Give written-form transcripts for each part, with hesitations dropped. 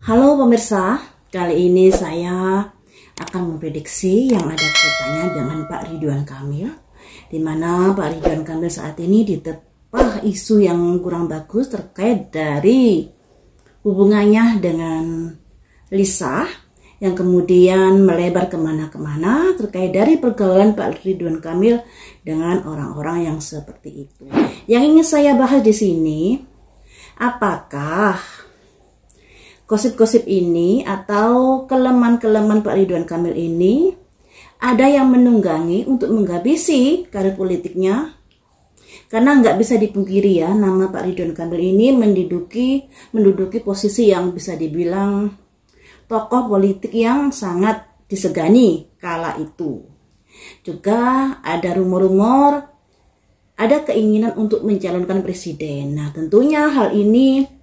Halo pemirsa, kali ini saya akan memprediksi yang ada kaitannya dengan Pak Ridwan Kamil, di mana Pak Ridwan Kamil saat ini diterpa isu yang kurang bagus terkait dari hubungannya dengan Lisa, yang kemudian melebar kemana-kemana terkait dari pergaulan Pak Ridwan Kamil dengan orang-orang yang seperti itu. Yang ingin saya bahas di sini, apakah gosip-gosip ini atau kelemahan-kelemahan Pak Ridwan Kamil ini ada yang menunggangi untuk menghabisi karir politiknya? Karena nggak bisa dipungkiri ya, nama Pak Ridwan Kamil ini menduduki posisi yang bisa dibilang tokoh politik yang sangat disegani kala itu. Juga ada rumor-rumor, ada keinginan untuk mencalonkan presiden. Nah, tentunya hal ini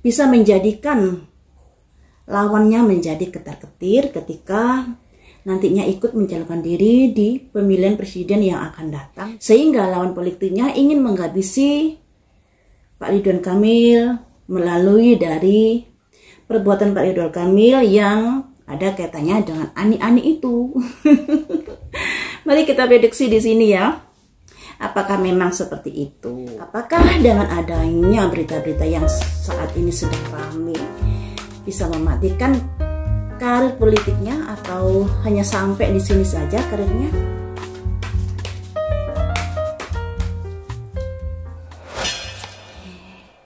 bisa menjadikan lawannya menjadi ketar-ketir ketika nantinya ikut mencalonkan diri di pemilihan presiden yang akan datang. Sehingga lawan politiknya ingin menghabisi Pak Ridwan Kamil melalui dari perbuatan Pak Ridwan Kamil yang ada kaitannya dengan ani-ani itu. Mari kita prediksi di sini ya. Apakah memang seperti itu? Apakah dengan adanya berita-berita yang saat ini sedang ramai bisa mematikan karir politiknya atau hanya sampai di sini saja karirnya?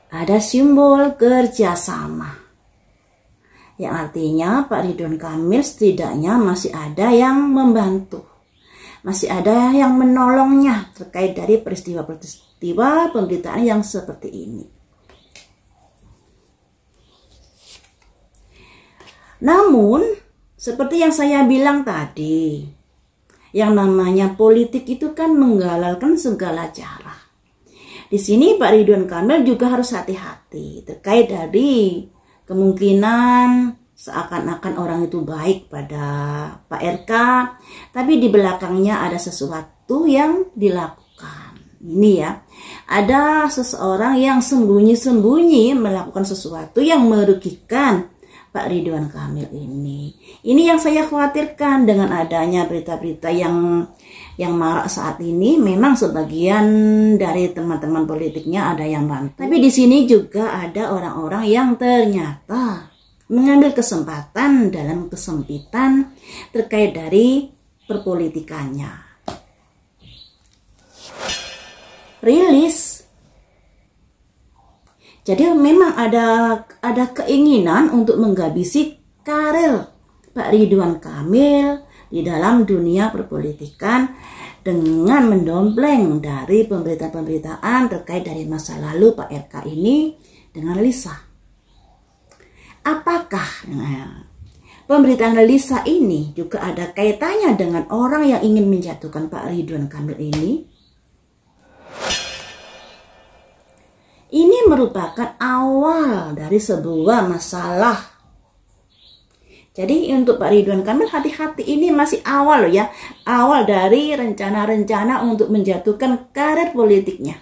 Ada simbol kerjasama, yang artinya Pak Ridwan Kamil setidaknya masih ada yang membantu, masih ada yang menolongnya terkait dari peristiwa-peristiwa pemberitaan yang seperti ini. Namun, seperti yang saya bilang tadi, yang namanya politik itu kan menggalalkan segala cara. Di sini Pak Ridwan Kamil juga harus hati-hati terkait dari kemungkinan seakan-akan orang itu baik pada Pak RK, tapi di belakangnya ada sesuatu yang dilakukan. Ini ya, ada seseorang yang sembunyi-sembunyi melakukan sesuatu yang merugikan Pak Ridwan Kamil ini. Ini yang saya khawatirkan dengan adanya berita-berita yang marak saat ini. Memang sebagian dari teman-teman politiknya ada yang bantu, tapi di sini juga ada orang-orang yang ternyata mengambil kesempatan dalam kesempitan terkait dari perpolitikannya. Rilis. Jadi memang ada keinginan untuk menghabisi karir Pak Ridwan Kamil di dalam dunia perpolitikan dengan mendompleng dari pemberitaan-pemberitaan terkait dari masa lalu Pak RK ini dengan Lisa. Apakah pemberitaan Lisa ini juga ada kaitannya dengan orang yang ingin menjatuhkan Pak Ridwan Kamil ini? Ini merupakan awal dari sebuah masalah. Jadi untuk Pak Ridwan Kamil hati-hati, ini masih awal loh ya. Awal dari rencana-rencana untuk menjatuhkan karir politiknya.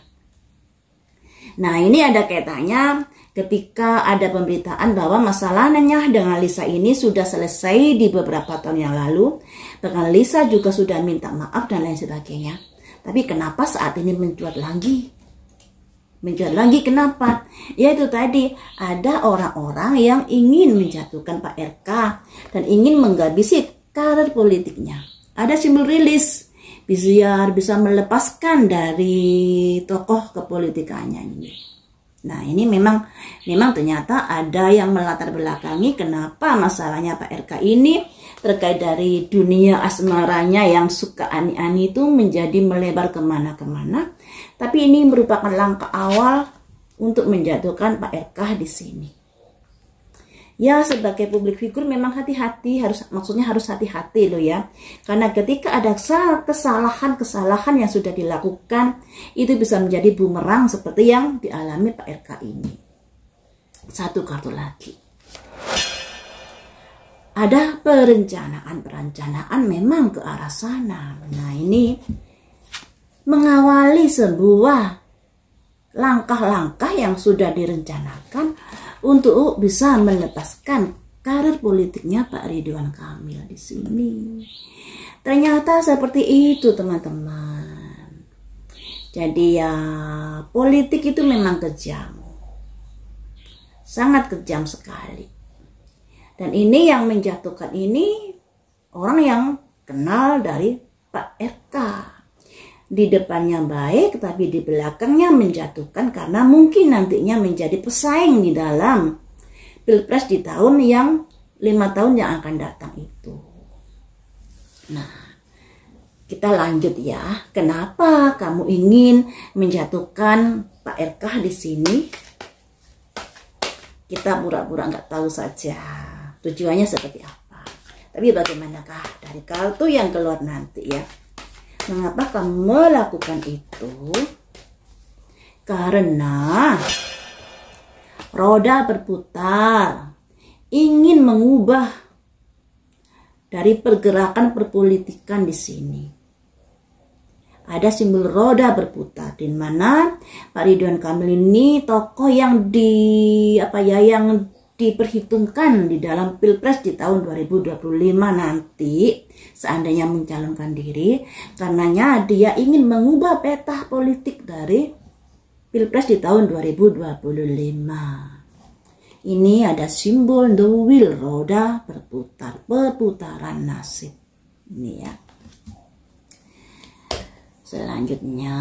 Nah, ini ada kaitannya ketika ada pemberitaan bahwa masalahnya dengan Lisa ini sudah selesai di beberapa tahun yang lalu. Bahkan Lisa juga sudah minta maaf dan lain sebagainya. Tapi kenapa saat ini mencuat lagi? Mencuat lagi kenapa? Yaitu tadi ada orang-orang yang ingin menjatuhkan Pak RK dan ingin menghabisi karir politiknya. Ada simbol rilis biar bisa melepaskan dari tokoh kepolitikannya ini. Nah, ini memang ternyata ada yang melatar belakangi kenapa masalahnya Pak RK ini terkait dari dunia asmaranya yang suka ani-ani itu menjadi melebar kemana-kemana. Tapi ini merupakan langkah awal untuk menjatuhkan Pak RK di sini. Ya, sebagai publik figur memang hati-hati, harus hati-hati loh ya. Karena ketika ada kesalahan yang sudah dilakukan, itu bisa menjadi bumerang seperti yang dialami Pak RK ini. Satu kartu lagi. Ada perencanaan memang ke arah sana. Nah, ini mengawali sebuah langkah-langkah yang sudah direncanakan untuk bisa melepaskan karir politiknya Pak Ridwan Kamil di sini. Ternyata seperti itu teman-teman. Jadi ya politik itu memang kejam. Sangat kejam sekali. Dan ini yang menjatuhkan ini orang yang kenal dari Pak RK. Di depannya baik tapi di belakangnya menjatuhkan karena mungkin nantinya menjadi pesaing di dalam Pilpres di tahun yang 5 tahun yang akan datang itu. Nah, kita lanjut ya. Kenapa kamu ingin menjatuhkan Pak RK di sini? Kita pura-pura nggak tahu saja tujuannya seperti apa. Tapi bagaimanakah dari kartu yang keluar nanti ya? Mengapa kamu melakukan itu? Karena roda berputar, ingin mengubah dari pergerakan perpolitikan di sini. Ada simbol roda berputar di mana Pak Ridwan Kamil ini tokoh yang yang diperhitungkan di dalam Pilpres di tahun 2025 nanti seandainya mencalonkan diri, karenanya dia ingin mengubah peta politik dari Pilpres di tahun 2025. Ini ada simbol the wheel, roda berputar, perputaran nasib. Ini ya. Selanjutnya,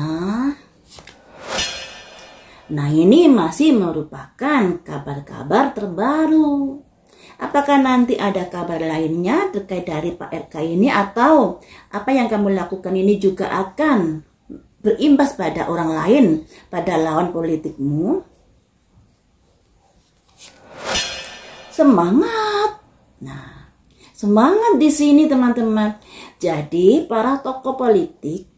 nah ini masih merupakan kabar-kabar terbaru. Apakah nanti ada kabar lainnya terkait dari Pak RK ini, atau apa yang kamu lakukan ini juga akan berimbas pada orang lain, pada lawan politikmu? Semangat. Nah, semangat di sini teman-teman. Jadi para tokoh politik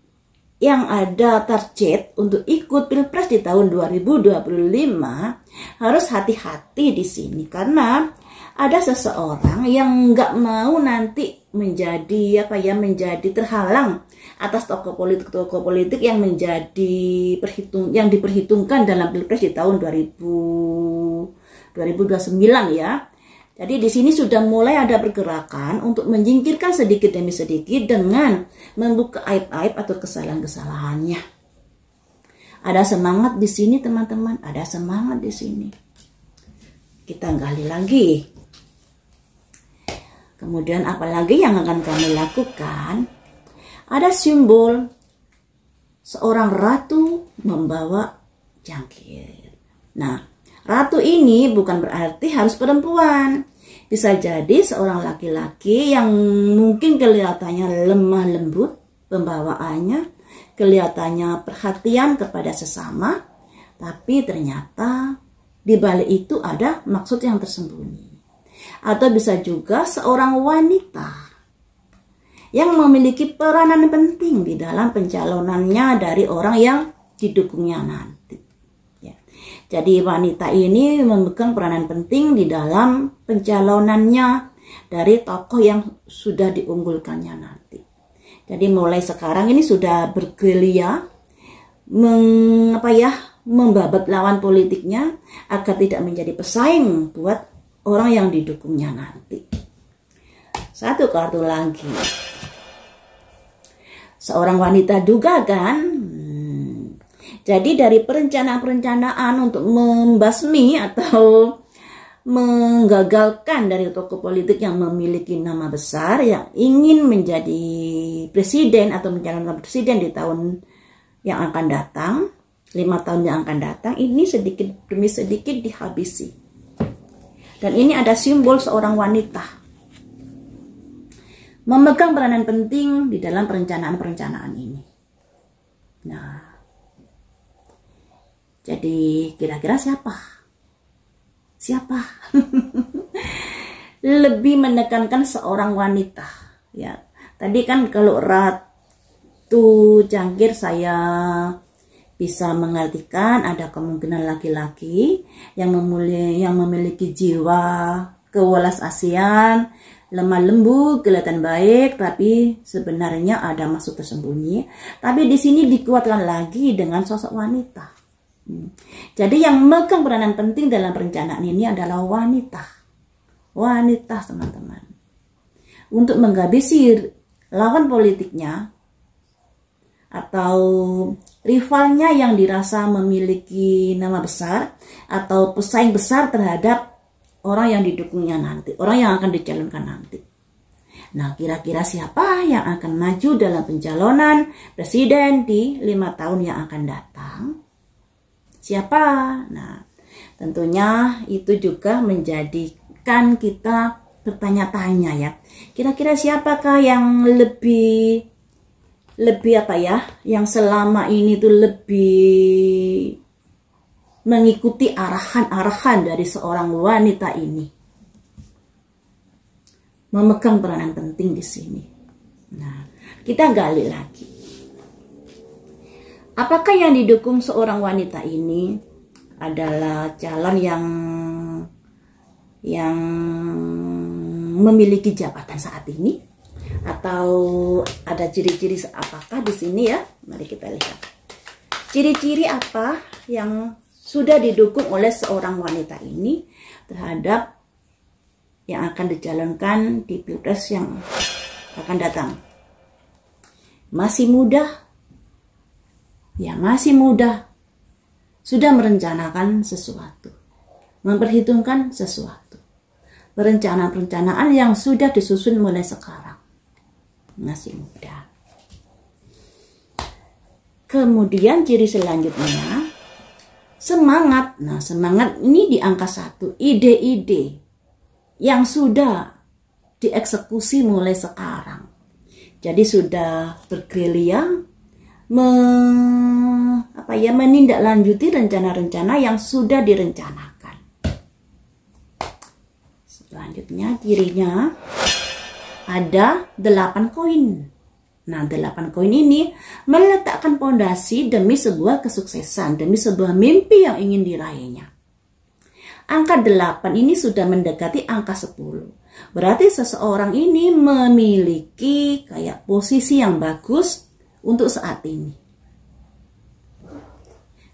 yang ada target untuk ikut Pilpres di tahun 2025 harus hati-hati di sini, karena ada seseorang yang nggak mau nanti menjadi menjadi terhalang atas tokoh politik yang yang diperhitungkan dalam Pilpres di tahun 2029 ya. Jadi di sini sudah mulai ada pergerakan untuk menyingkirkan sedikit demi sedikit dengan membuka aib-aib atau kesalahan-kesalahannya. Ada semangat di sini teman-teman, ada semangat di sini. Kita gali lagi. Kemudian apalagi yang akan kami lakukan? Ada simbol seorang ratu membawa jangkir. Nah, ratu ini bukan berarti harus perempuan. Bisa jadi seorang laki-laki yang mungkin kelihatannya lemah lembut pembawaannya, kelihatannya perhatian kepada sesama, tapi ternyata di balik itu ada maksud yang tersembunyi. Atau bisa juga seorang wanita yang memiliki peranan penting di dalam pencalonannya dari orang yang didukungnya nanti. Jadi wanita ini memegang peranan penting di dalam pencalonannya dari tokoh yang sudah diunggulkannya nanti. Jadi mulai sekarang ini sudah bergerilya membabat lawan politiknya agar tidak menjadi pesaing buat orang yang didukungnya nanti. Satu kartu lagi. Seorang wanita juga kan. Jadi dari perencanaan untuk membasmi atau menggagalkan dari tokoh politik yang memiliki nama besar yang ingin menjadi presiden atau mencalonkan presiden di tahun yang akan datang, 5 tahun yang akan datang, ini sedikit demi sedikit dihabisi. Dan ini ada simbol seorang wanita memegang peranan penting di dalam perencanaan ini. Nah, jadi kira-kira siapa? Lebih menekankan seorang wanita. Ya, tadi kan kalau ratu jangkir saya bisa mengartikan ada kemungkinan laki-laki yang memiliki jiwa kewelas asian, lemah lembut, kelihatan baik, tapi sebenarnya ada maksud tersembunyi. Tapi di sini dikuatkan lagi dengan sosok wanita. Jadi yang memegang peranan penting dalam perencanaan ini adalah wanita. Wanita, teman-teman. Untuk menghabisi lawan politiknya atau rivalnya yang dirasa memiliki nama besar atau pesaing besar terhadap orang yang didukungnya nanti, orang yang akan dicalonkan nanti. Nah, kira-kira siapa yang akan maju dalam pencalonan presiden di 5 tahun yang akan datang? Siapa? Nah, tentunya itu juga menjadikan kita bertanya-tanya ya. Kira-kira siapakah yang lebih apa ya? Yang selama ini tuh lebih mengikuti arahan-arahan dari seorang wanita ini. Memegang peranan penting di sini. Nah, kita gali lagi. Apakah yang didukung seorang wanita ini adalah calon yang memiliki jabatan saat ini, atau ada ciri-ciri apakah di sini ya? Mari kita lihat. Ciri-ciri apa yang sudah didukung oleh seorang wanita ini terhadap yang akan dicalonkan di Pilpres yang akan datang. Masih muda, ya masih muda, sudah merencanakan sesuatu, memperhitungkan sesuatu, perencanaan-perencanaan yang sudah disusun mulai sekarang, masih muda. Kemudian ciri selanjutnya, semangat. Nah, semangat ini di angka 1, ide-ide yang sudah dieksekusi mulai sekarang. Jadi sudah bergerilya menindaklanjuti rencana-rencana yang sudah direncanakan. Selanjutnya cirinya ada 8 koin. Nah, 8 koin ini meletakkan pondasi demi sebuah kesuksesan, demi sebuah mimpi yang ingin diraihnya. Angka 8 ini sudah mendekati angka 10. Berarti seseorang ini memiliki kayak posisi yang bagus untuk saat ini.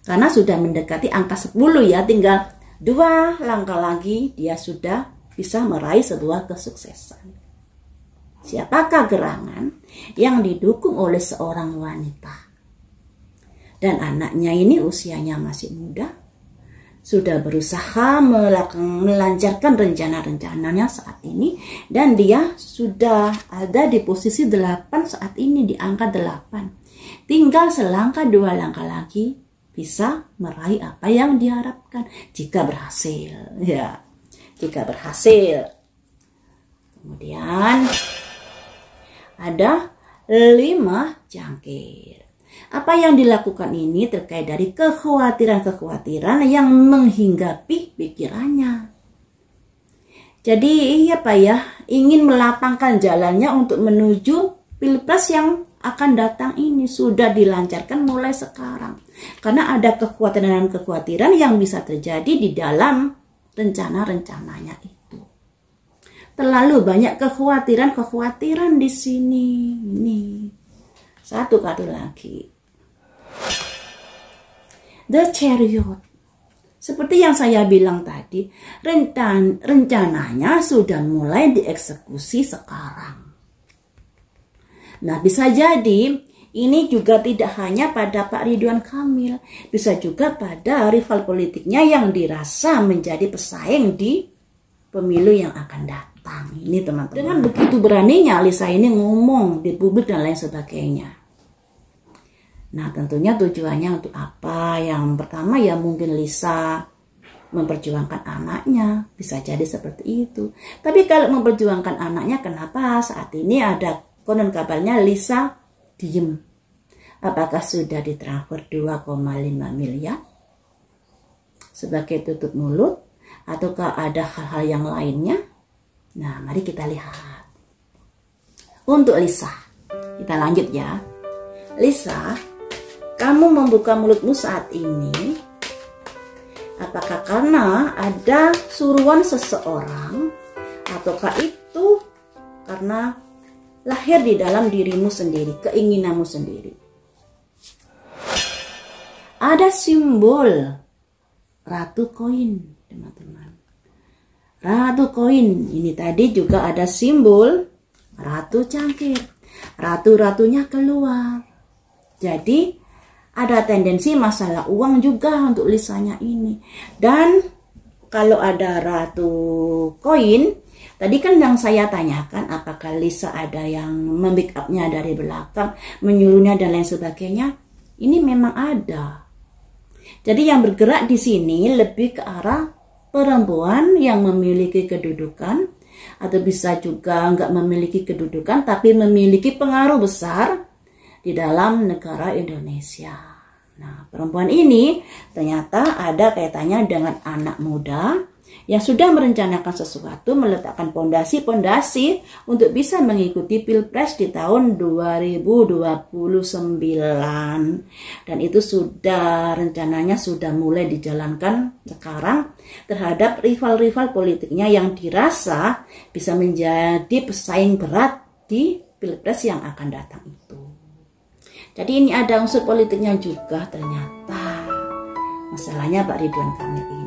Karena sudah mendekati angka 10 ya, tinggal 2 langkah lagi dia sudah bisa meraih sebuah kesuksesan. Siapakah gerangan yang didukung oleh seorang wanita? Dan anaknya ini usianya masih muda, sudah berusaha melancarkan rencana-rencananya saat ini, dan dia sudah ada di posisi 8 saat ini, di angka 8. Tinggal selangkah 2 langkah lagi bisa meraih apa yang diharapkan jika berhasil ya, jika berhasil. Kemudian ada 5 cangkir. Apa yang dilakukan ini terkait dari kekhawatiran-kekhawatiran yang menghinggapi pikirannya. Jadi ingin melapangkan jalannya untuk menuju Pilpres yang akan datang ini sudah dilancarkan mulai sekarang. Karena ada kekhawatiran-kekhawatiran yang bisa terjadi di dalam rencana-rencananya itu. Terlalu banyak kekhawatiran di sini. Ini 1 kartu lagi. The Chariot. Seperti yang saya bilang tadi, rencananya sudah mulai dieksekusi sekarang. Nah, bisa jadi ini juga tidak hanya pada Pak Ridwan Kamil, bisa juga pada rival politiknya yang dirasa menjadi pesaing di pemilu yang akan datang. Ini teman-teman. Dengan begitu beraninya Lisa ini ngomong di publik dan lain sebagainya. Nah, tentunya tujuannya untuk apa? Yang pertama ya mungkin Lisa memperjuangkan anaknya, bisa jadi seperti itu. Tapi kalau memperjuangkan anaknya, kenapa saat ini ada konon kabarnya Lisa diem? Apakah sudah ditransfer 2,5 miliar sebagai tutup mulut? Ataukah ada hal-hal yang lainnya? Nah, mari kita lihat. Untuk Lisa, kita lanjut ya. Lisa, kamu membuka mulutmu saat ini, apakah karena ada suruhan seseorang, ataukah itu karena lahir di dalam dirimu sendiri, keinginanmu sendiri? ada simbol ratu koin, teman-teman. Ratu koin ini tadi juga ada simbol ratu cangkir. Ratu-ratunya keluar. Jadi ada tendensi masalah uang juga untuk Lisanya ini. Dan kalau ada ratu koin, tadi kan yang saya tanyakan apakah Lisa ada yang membackup-nya dari belakang, menyuruhnya dan lain sebagainya. Ini memang ada. Jadi yang bergerak di sini lebih ke arah perempuan yang memiliki kedudukan, atau bisa juga nggak memiliki kedudukan tapi memiliki pengaruh besar di dalam negara Indonesia. Nah, perempuan ini ternyata ada kaitannya dengan anak muda yang sudah merencanakan sesuatu, meletakkan pondasi-pondasi untuk bisa mengikuti Pilpres di tahun 2029. Dan itu sudah rencananya sudah mulai dijalankan sekarang terhadap rival-rival politiknya yang dirasa bisa menjadi pesaing berat di Pilpres yang akan datang itu. Jadi ini ada unsur politiknya juga ternyata. Masalahnya Pak Ridwan Kamil